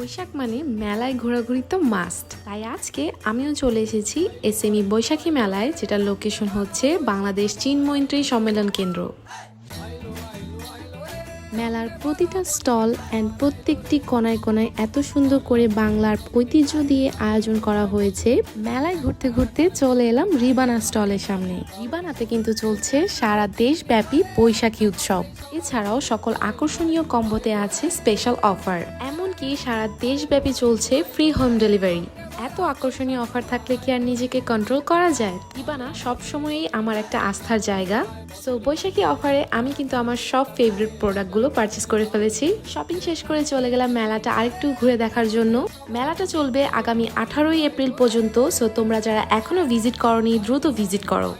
বৈশাখ মানে মেলায় ঘোরাঘুরি তো মাস্ট, তাই আজকে আমিও চলে এসেছি এসএমই বৈশাখী মেলায়, যেটার লোকেশন হচ্ছে বাংলাদেশ চীন মৈত্রী সম্মেলন কেন্দ্র। মেলার প্রতিটা স্টল অ্যান্ড প্রত্যেকটি কোনায় কোনায় এত সুন্দর করে বাংলার ঐতিহ্য দিয়ে আয়োজন করা হয়েছে। মেলায় ঘুরতে ঘুরতে চলে এলাম রিবানা স্টলের সামনে। রিবানাতে কিন্তু চলছে সারা দেশব্যাপী বৈশাখী উৎসব। এছাড়াও সকল আকর্ষণীয় কম্বোতে আছে স্পেশাল অফার, এমনকি সারা দেশব্যাপী চলছে ফ্রি হোম ডেলিভারি। এত আকর্ষণীয় অফার থাকলে কি আর নিজেকে কন্ট্রোল করা যায়? রিবানা সবসময়ই আমার একটা আস্থার জায়গা। সো বৈশাখী অফারে আমি কিন্তু আমার সব ফেভারিট প্রোডাক্টগুলো পারচেস করে ফেলেছি। শপিং শেষ করে চলে গেলাম মেলাটা আরেকটু ঘুরে দেখার জন্য। মেলাটা চলবে আগামী 18ই এপ্রিল পর্যন্ত। সো তোমরা যারা এখনো ভিজিট করোনি দ্রুত ভিজিট করো।